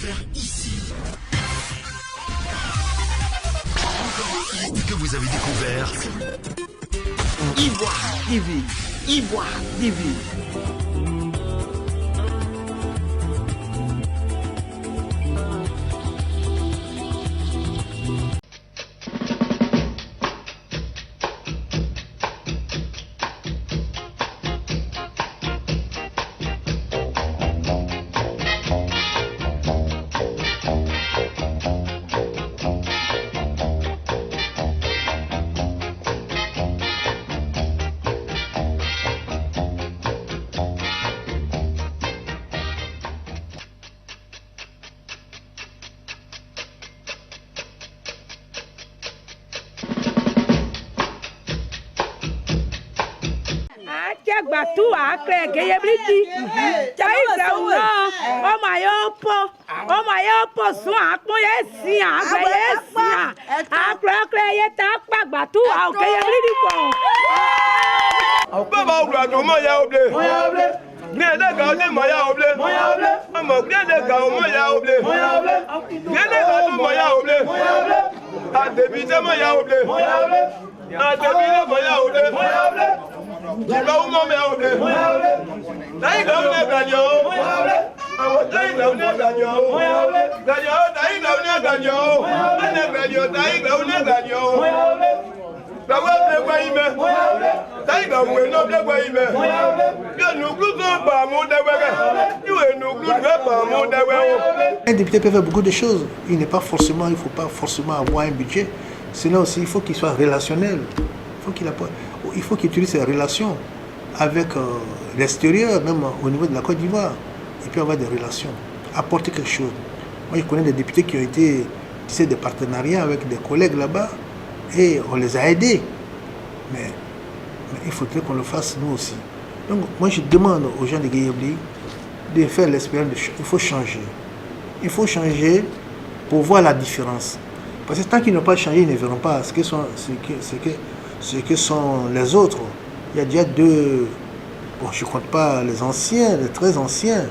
faire ici. Encore un hit que vous avez découvert. Ivoire TV. Ivoire TV. Gbàtú àákẹ́ gẹ́yẹ́ bíríkì jáì gbẹ̀wò ọmọ ayọ́ pọ̀ sún àpọ́n yẹn sìn àgbẹ̀ yẹn sìn àkùrẹ́kùrẹ́ yẹn tá a pa gbàtú àákẹ́yẹ́ bíríkì kọ̀. Bàbá ògùn àti ọmọ ya oble. Ní ẹ̀dẹ́gà ọdẹ mọ̀ ya oble. Ọmọ ní ẹ̀dẹ́gà ọmọ ya oble. Ní ẹ̀dẹ́gà ọdẹ mọ̀ ya oble. Àdèbí tẹ́ mọ̀ ya oble. Àdèbí tẹ́ mọ̀ ya oble. Ìgbà ọmọ mi ya oble. Láyé ìgbà ọmọ ẹ̀gbà ni ọ́. Àwọn táyé ìgbà ọmọ ẹ̀gbà ni ọ́. Gbàdì ọ́ táyé ìgbà ọmọ ẹ̀gbà ni ọ́. Ẹ̀nà gbàdì ọ́ táyé ìgbà ọmọ ẹ̀gbà ni ọ́. Gbàgbọ́ ẹ̀gbà yìí mẹ́. Táyé ìgbà ọmọ ẹ̀gbà yìí mẹ́. Un député peut faire beaucoup de choses. Il ne faut pas forcément avoir un budget. Sinon aussi, il faut qu'il soit relationnel. Il faut qu'il utilise ses relations avec l'extérieur, même au niveau de la Côte d'Ivoire. Il peut avoir des relations, apporter quelque chose. Moi, je connais des députés qui ont été des partenariats avec des collègues là-bas et on les a aidés. Mais il faudrait qu'on le fasse nous aussi. Donc moi je demande aux gens de Guéyabli de faire l'expérience il faut changer. Il faut changer pour voir la différence. Parce que tant qu'ils n'ont pas changé, ils ne verront pas ce que sont les autres. Il y a déjà deux, bon je ne compte pas les anciens, les très anciens,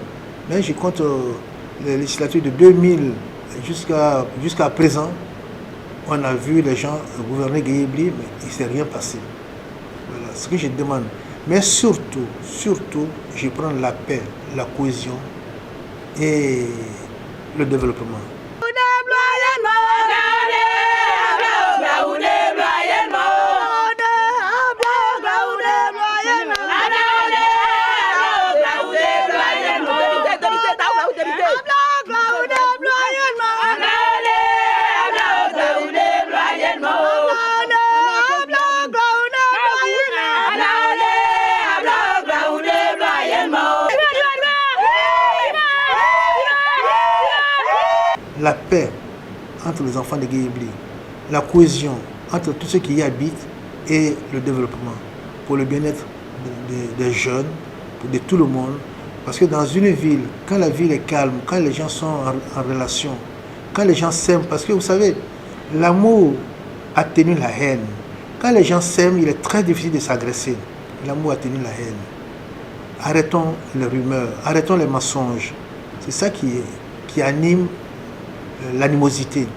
mais je compte les législatures de 2000 jusqu'à présent. On a vu les gens gouverner Guéyabli, mais il ne s'est rien passé. Voilà ce que je demande. Mais surtout, je prends la paix, la cohésion et le développement. La paix entre les enfants de Guéyabli, la cohésion entre tous ceux qui y habitent et le développement pour le bien-être des jeunes, de tout le monde. Parce que dans une ville, quand la ville est calme, quand les gens sont en relation, quand les gens s'aiment, parce que vous savez, l'amour atténue la haine. Quand les gens s'aiment, il est très difficile de s'agresser. L'amour atténue la haine. Arrêtons les rumeurs, arrêtons les mensonges. C'est ça qui anime l'animosité.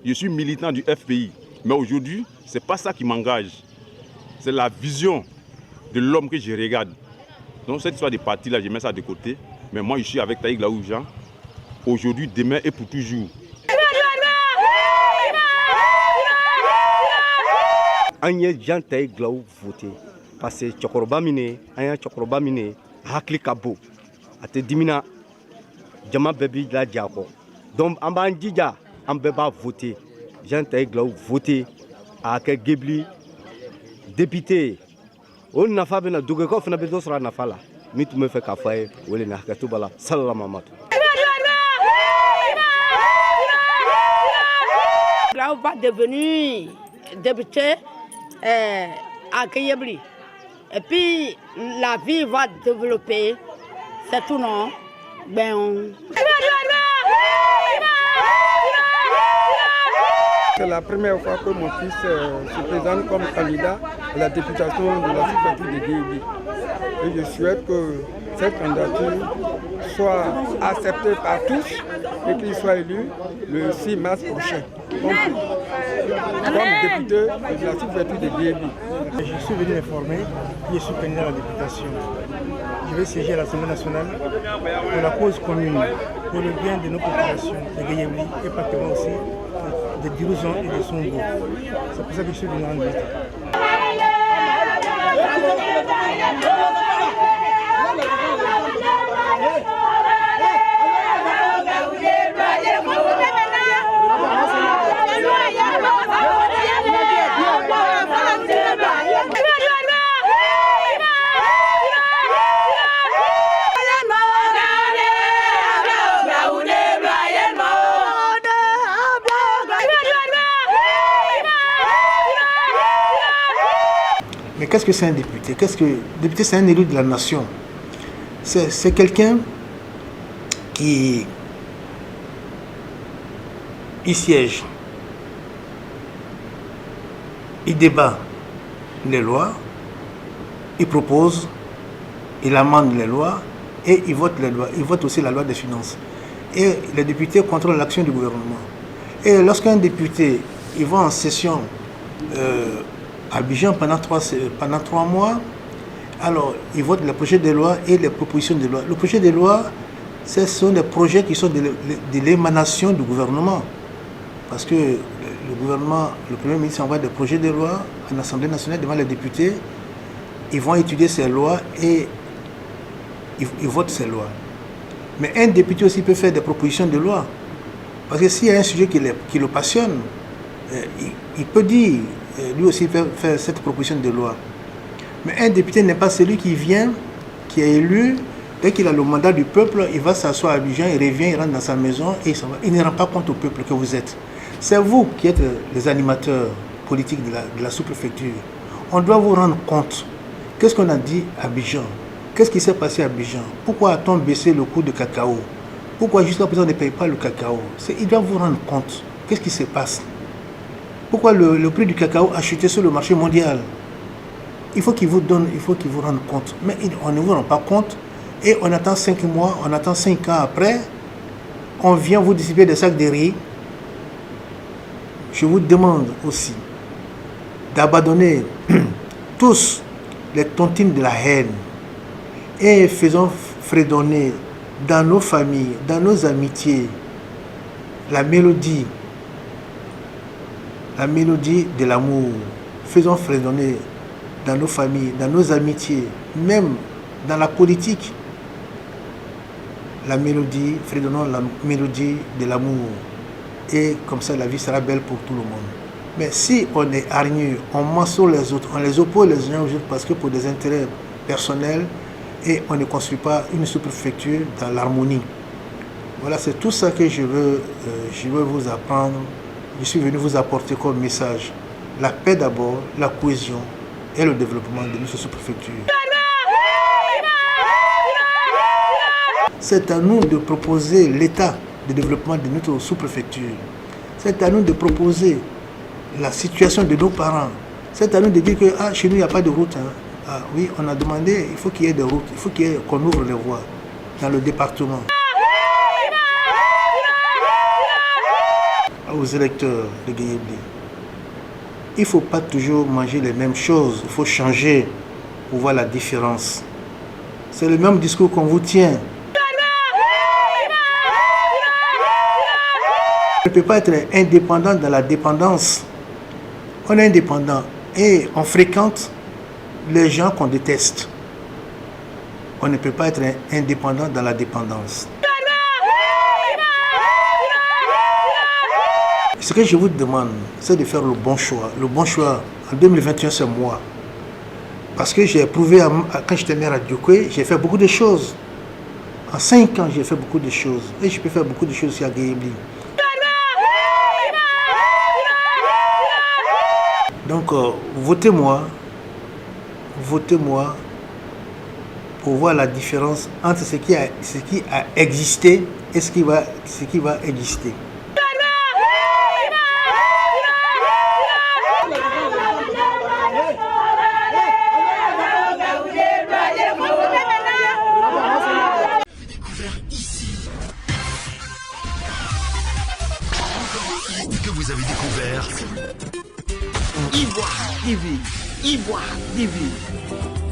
Je suis militant du FPI, mais aujourd'hui, ce n'est pas ça qui m'engage. C'est la vision de l'homme que je regarde. Donc cette histoire de parti-là, je mets ça de côté. Mais moi, je suis avec Taïg Laoujan, aujourd'hui, demain et pour toujours. Anye Jean Taïg Laou voté. Parce que Chokoroba Mine, Anya Chokoroba Mine, Hakli Kabo. Ate dimina jama bebi la diako donc on va dija on peut pas voter Jean Taïg Laou voter à que Guéyabli député on n'a pas besoin de ko fana be do sura na fala mitu me fait ka faye wala na hakatu bala sallallahu alaihi Laou va devenir député à Guéyabli et puis la vie va développer. C'est tout non. C'est la première fois que mon fils se présente comme candidat à la députation de la sous-préfecture de Guéyabli. Et je souhaite que cette candidature soit acceptée par tous et qu'il soit élu le 6 mars prochain. Donc, comme député de la sous-préfecture de Guébi. Je suis venu informer que je suis candidat à la députation. Je vais siéger à l'Assemblée nationale pour la cause commune, pour le bien de nos populations, de Guébi et pratiquement aussi des dirigeants et des Songo. C'est pour ça que je suis venu en visite. Mais qu'est-ce que c'est un député? Député, c'est un élu de la nation. C'est quelqu'un qui il siège, il débat les lois, il propose, il amende les lois et il vote les lois. Il vote aussi la loi des finances. Et les députés contrôlent l'action du gouvernement. Et lorsqu'un député il va en session à Abidjan pendant 3 mois, alors il vote les projets de loi et les propositions de loi. Le projet de loi, ce sont des projets qui sont de l'émanation du gouvernement. Parce que le gouvernement, le Premier ministre envoie des projets de loi à l'Assemblée nationale devant les députés. Ils vont étudier ces lois et ils votent ces lois. Mais un député aussi peut faire des propositions de loi. Parce que s'il y a un sujet qui le passionne, il peut dire, lui aussi faire cette proposition de loi. Mais un député n'est pas celui qui vient, qui est élu, dès qu'il a le mandat du peuple, il va s'asseoir à Abidjan, il revient, il rentre dans sa maison et il ne rend pas compte au peuple que vous êtes. C'est vous qui êtes les animateurs politiques de la sous-préfecture. On doit vous rendre compte. Qu'est-ce qu'on a dit à Abidjan? Qu'est-ce qui s'est passé à Abidjan? Pourquoi a-t-on baissé le coût de cacao? Pourquoi jusqu'à présent on ne paye pas le cacao? Il doit vous rendre compte. Qu'est-ce qui se passe? Pourquoi le prix du cacao a chuté sur le marché mondial? Il faut qu'il vous donne, il faut qu'il vous rende compte. Mais on ne vous rend pas compte. Et on attend 5 mois, on attend 5 ans après. On vient vous distribuer des sacs de riz. Je vous demande aussi d'abandonner tous les tontines de la haine et faisons fredonner dans nos familles, dans nos amitiés, la mélodie de l'amour. Faisons fredonner dans nos familles, dans nos amitiés, même dans la politique, la mélodie, fredonnons la mélodie de l'amour. Et comme ça, la vie sera belle pour tout le monde. Mais si on est hargneux, on ment sur les autres, on les oppose les uns aux autres parce que pour des intérêts personnels, et on ne construit pas une sous-préfecture dans l'harmonie. Voilà, c'est tout ça que je veux vous apprendre. Je suis venu vous apporter comme message. La paix d'abord, la cohésion et le développement de notre sous-préfecture. C'est à nous de proposer l'état de développement de notre sous-préfecture. C'est à nous de proposer la situation de nos parents. C'est à nous de dire que chez nous, il n'y a pas de route. Ah, oui, on a demandé, il faut qu'il y ait des routes, il faut qu'on ouvre les voies dans le département. Aux électeurs de Guébi, il ne faut pas toujours manger les mêmes choses, il faut changer pour voir la différence. C'est le même discours qu'on vous tient. On ne peut pas être indépendant dans la dépendance. On est indépendant et on fréquente les gens qu'on déteste. On ne peut pas être indépendant dans la dépendance. Ce que je vous demande, c'est de faire le bon choix. Le bon choix, en 2021, c'est moi. Parce que j'ai prouvé, quand j'étais maire à Diokwe, j'ai fait beaucoup de choses. En 5 ans, j'ai fait beaucoup de choses. Et je peux faire beaucoup de choses aussi à Guébi. Donc, votez-moi pour voir la différence entre ce qui a existé et ce qui va exister. hits que vous avez découverts. Ivoire TV. Ivoire TV.